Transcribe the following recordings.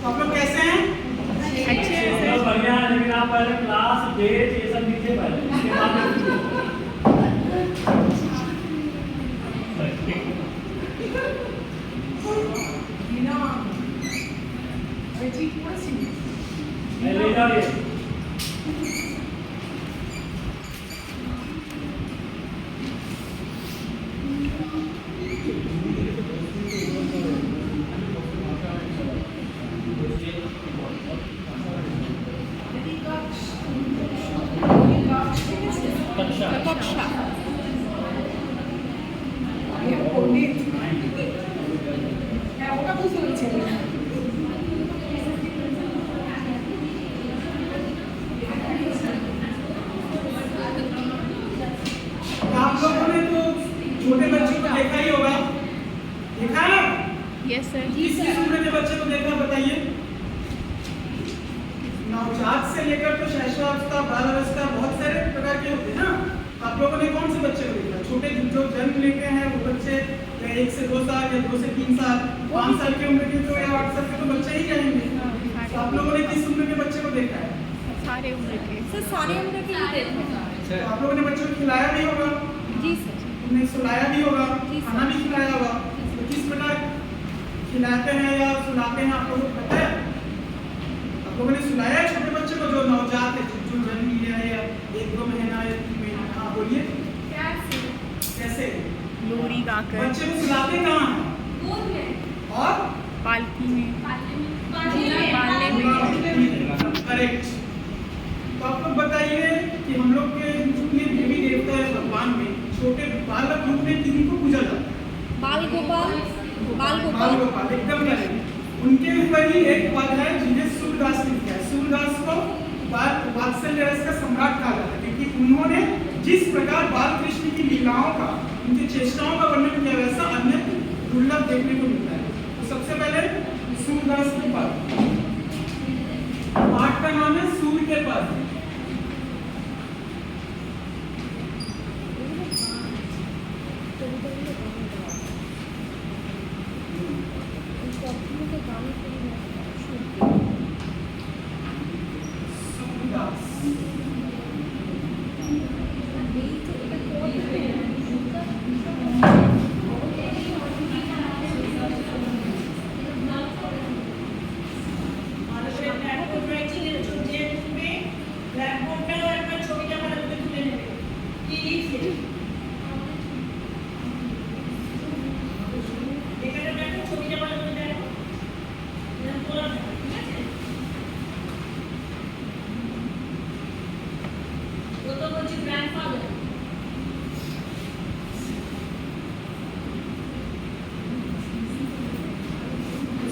आप लोग कैसे हैं? अच्छे तो बढ़िया है, लेकिन आप पहले क्लास डेट ये सब लिखे पहले, उसके बाद ले जाओ ये। कक्षा आप लोगों ने तो छोटे बच्चों को देखा ही होगा, देखा है ना? Yes sir. किस किस उम्र के बच्चे को देखा बताइए? नवजात से लेकर तो शैशवावस्था, बाल अवस्था, बहुत सारे प्रकार के होते हैं ना। आप लोगों ने कौन से बच्चे को देखा? छोटे जो जन्म लेते हैं वो बच्चे, या 1 से 2 साल या 2 से 3 साल, 5 साल की उम्र के तो या 8 साल के तो बच्चे ही रहेंगे। तो आप लोगों ने किस उम्र के बच्चे को देखा है? सारे उम्र के। सर सारे उम्र के ही देखते हैं। तो आप लोगों ने बच्चों को खिलाया भी होगा, जी सर। उन्हें सुलाया भी होगा, जी सर। खाना भी खिलाया होगा। तो किस प्रकार खिलाते हैं या सुलाते हैं आप लोगों को पता है? आप लोगों ने सुलाया है छोटे बच्चे को जो नवजात है, जो जन्म लिया है या 1-2 महीना या 3 महीना? हाँ बोलिए कैसे लोरी गाकर, बच्चे को सुलाते कहाँ हैं? और पालकी में, पालने में। करेक्ट। तो आप लोग बताइए कि हम लोग के जितने देवी देवता है भगवान में, छोटे बालक रूप में किन्हीं को पूजा जाता है? बाल गोपाल, बाल बाल गोपाल। गोपाल, एकदम करेक्ट। उनके ऊपर ही एक पद है जिन्हें सूरदास लिखा है। सूरदास को वात्सल्य रस का सम्राट कहा जाता है, क्योंकि उन्होंने जिस प्रकार बाल कृष्ण की लीलाओं का, उनकी चेष्टाओं का वर्णन किया वैसा अन्य दुर्लभ देखने को मिलता है। तो सबसे पहले सूरदास के पद, पाठ का नाम है सूर्य के पद।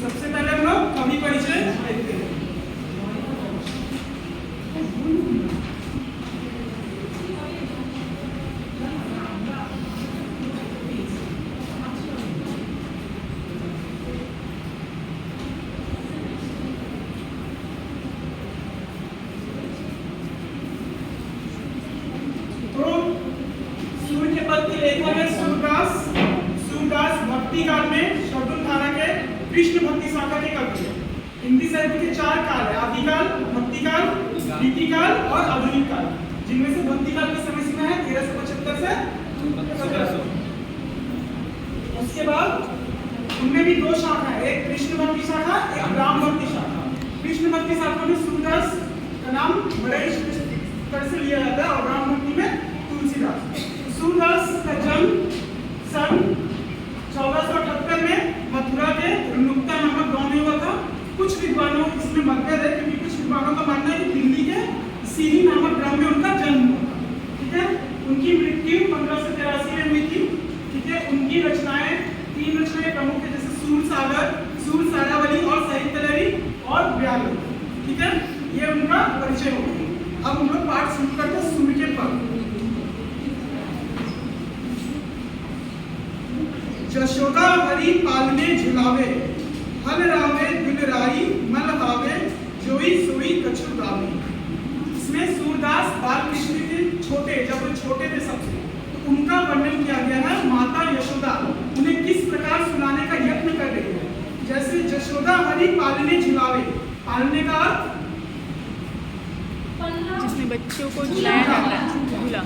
सबसे पहले हम लोग कवि परिचय देखते हैं। तो सूर्य के पद के लेखक है सूरदास। सूरदास भक्ति काल में शकुन थाना के कृष्ण भक्ति शाखा के कवि है। हिंदी साहित्य के 4 काल है: आदिकाल, भक्तिकाल, रीतिकाल और आधुनिक काल, जिनमें से भक्तिकाल की समय सीमा है 1375 से 1700। उसके बाद उनमें भी 2 शाखा है, एक कृष्ण भक्ति शाखा, एक राम भक्ति शाखा। कृष्ण भक्ति शाखा में सूरदास का नाम बड़े स्तर से लिया जाता है और राम भक्ति में तुलसीदास। सूरदास का जन्म सन 1478 में मथुरा के रुनुक्ता नामक गांव में हुआ था। कुछ विद्वानों इसमें मतभेद है, क्योंकि कुछ विद्वानों का मानना है कि दिल्ली के सीरी नामक ग्राम में उनका जन्म हुआ था। ठीक है, उनकी मृत्यु 1583 में हुई थी। ठीक है, उनकी रचनाएं 3 रचनाएं प्रमुख है, जैसे सूरसागर, सूरसारावली और साहित्यलहरी और व्याल। ठीक है, ये उनका परिचय हो गया। अब हम लोग पाठ शुरू करते हैं सूर्य के पद। जशोदा हरि पालने झुलावे, हल रावे दुलराई मल हावे, जोई सोई कछु गावे। इसमें सूरदास बाल कृष्ण के छोटे, जब वो छोटे थे सबसे, तो उनका वर्णन किया गया है। माता यशोदा उन्हें किस प्रकार सुनाने का यत्न कर रही है। जैसे जशोदा हरि पालने झुलावे, पालने का अर्थ जिसने बच्चों को झुलाया जाता है, झूला।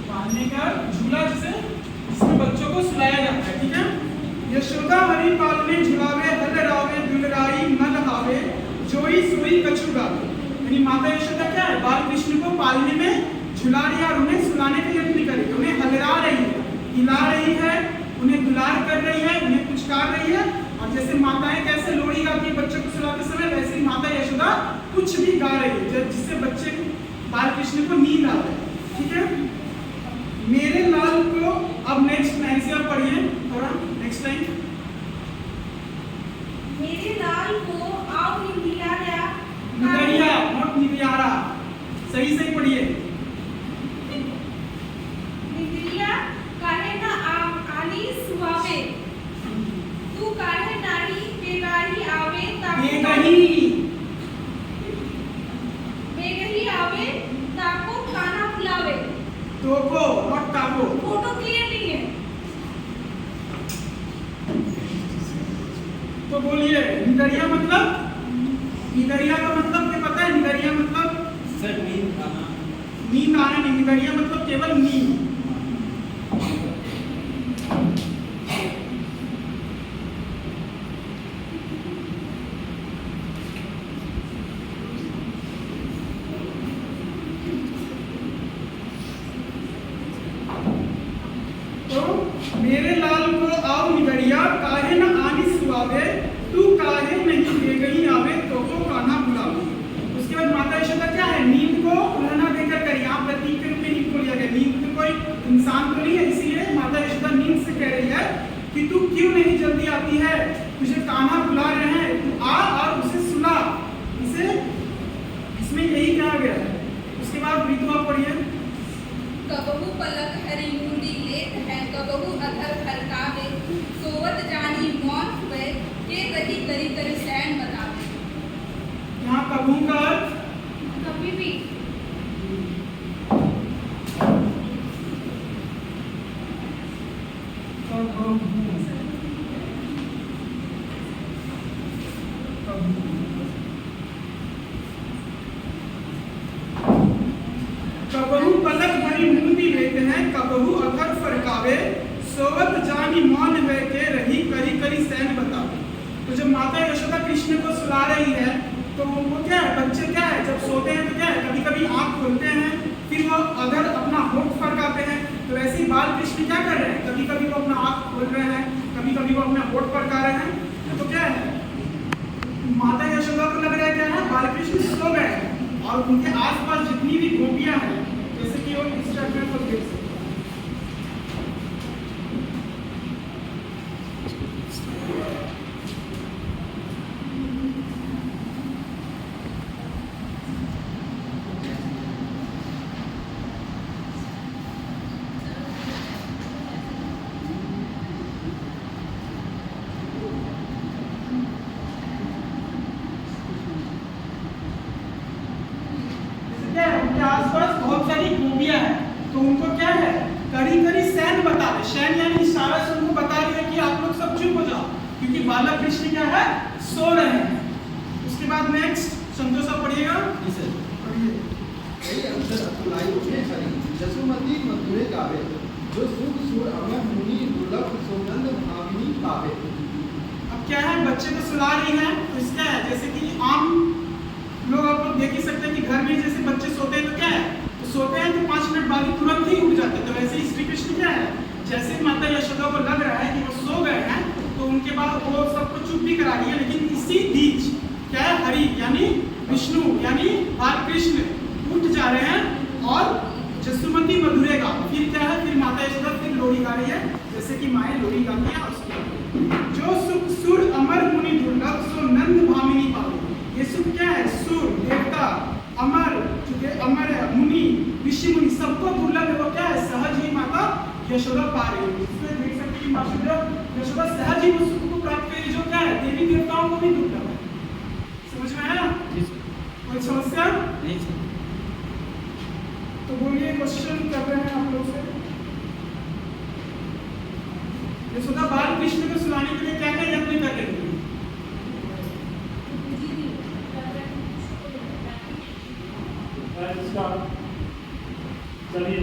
पालने का झूला, जिसमें बच्चों को सुलाया जाता है, ठीक है। यशोदा हरि पालने झुलावे, हल रावे दुलराई मन हावे, जोई सोई कछु गावे। यानी माता यशोदा क्या है, बाल कृष्ण को पालने में झुला रही है और उन्हें सुलाने का यत्न कर रही है, उन्हें हलरा रही है, हिला रही है, उन्हें दुलार कर रही है, उन्हें पुचकार रही है। और जैसे माताएं कैसे लोरी गाती है बच्चों को सुलाते समय, वैसे ही माता यशोदा कुछ भी गा रही है जिससे बच्चे को, बाल कृष्ण को नींद आ रही है, ठीक है। मेरे लाल को, अब नेक्स्ट लाइन से आप पढ़िए थोड़ा, नेक्स्ट लाइन। मेरे लाल को आओ निंदिया, निगरिया नॉट निगरियारा, सही से पढ़िए। निंदिया काहे ना आनी सुहावे, तू काहे नारी बेगारी आवे, बेगही आवे, ताको खाना खिलावे। तोको नॉट ताको। फोटो क्लियर नहीं है। तो बोलिए निगरिया मतलब, निगरिया का मतलब क्या पता है? निगरिया मतलब सर नींद आना। नींद आना नहीं, निगरिया मतलब केवल नींद। मेरे लाल को आओ निगरिया, काहे न आनी सुआवे, तू काहे नहीं बेगही आवे, तो को कान्हा बुलावे। उसके बाद माता यशोदा क्या है, नींद को उल्लंघना देकर करी, यहाँ प्रतीक के रूप में नींद को लिया गया। नींद में कोई इंसान तो नहीं है, इसीलिए माता यशोदा नींद से कह रही है कि तू क्यों नहीं जल्दी आती है, तुझे कान्हा बुला रहे हैं, तू आ और उसे सुला। इसे इसमें यही कहा गया है। उसके बाद ऋतु आप पढ़िए। कबहू पलक हरि मुंदी लेत है, कबहू अधर फरकावे, सोवत जानी मौन हुए, के रही करी करी सैन बतावे। यहाँ कबहू का अर्थ कभी भी कबहू पलक भरी मुंदी लेते हैं, कबहू अधर फरकावे, सोवत जानी मौन हुए, के रही करी करी सैन बतावे। तो जब माता यशोदा कृष्ण को सुला रही है तो वो क्या है, बच्चे क्या है जब सोते हैं तो क्या है, कभी कभी आंख खोलते हैं, फिर वो अधर अपना होठ फरकाते हैं। तो वैसे ही बाल कृष्ण क्या कर रहे हैं, कभी कभी वो अपना आंख खोल रहे हैं, कभी कभी वो अपना होठ फरका रहे हैं। तो क्या है, माता यशोदा को लग रहा है क्या है, बाल कृष्ण सो गए हैं और उनके आसपास जितनी भी गोपियां हैं, जैसे कि वो इस चैप्टर को देख सकते हैं। क्या है, उनके आसपास बहुत सारी गोपियां हैं, तो उनको क्या है, करी करी सैन बता रहे। शैन यानी इशारा से उनको बता रही है कि आप लोग सब चुप हो जाओ, क्योंकि बालक कृष्ण क्या है, सो रहे हैं। उसके बाद नेक्स्ट संतोष आप पढ़िएगा। कई अक्षर अतुलाई उठे हरि, जसुमती मधुरे गावे, जो सुख सुर अमर मुनि दुर्लभ सोनंद भामिनी पावे। अब क्या है, बच्चे को सुला रही है, तो इसका है जैसे कि आम लोग आप लोग देख ही सकते हैं कि घर में जैसे बच्चे सोते हैं तो क्या है, तो सोते हैं तो 5 मिनट बाद ही तुरंत ही उठ जाते हैं। तो वैसे ही श्री कृष्ण क्या है, जैसे माता यशोदा को लग रहा है कि वो सो गए हैं, तो उनके बाद वो सबको चुप भी करा रही है। लेकिन इसी बीच क्या है, हरि यानी विष्णु यानी बाल कृष्ण उठ जा रहे हैं और जसुमती मधुरे गा। फिर क्या है, फिर माता यशोदा फिर लोरी गा रही है, जैसे कि माए लोरी गाती है। जो सुख सुर अमर मुनि दुर्लभ, सो नंद भामिनी पावे। ये सुख क्या है, सुर देवता अमर, जो अमर है, मुनि ऋषि मुनि सबको दुर्लभ है, वो क्या है, सहज ही माता यशोदा पा रही है। इसमें देख सकते हैं कि माता यशोदा सहज ही उस सुख को प्राप्त करेगी जो क्या है देवी देवताओं को भी दुर्लभ है। समझ में आया? कोई समस्या? तो बोलिए क्वेश्चन कर रहे हैं आप लोग से। यशोदा बाल कृष्ण को सुलाने के लिए क्या क्या यत्न कर रही थी? इसका चलिए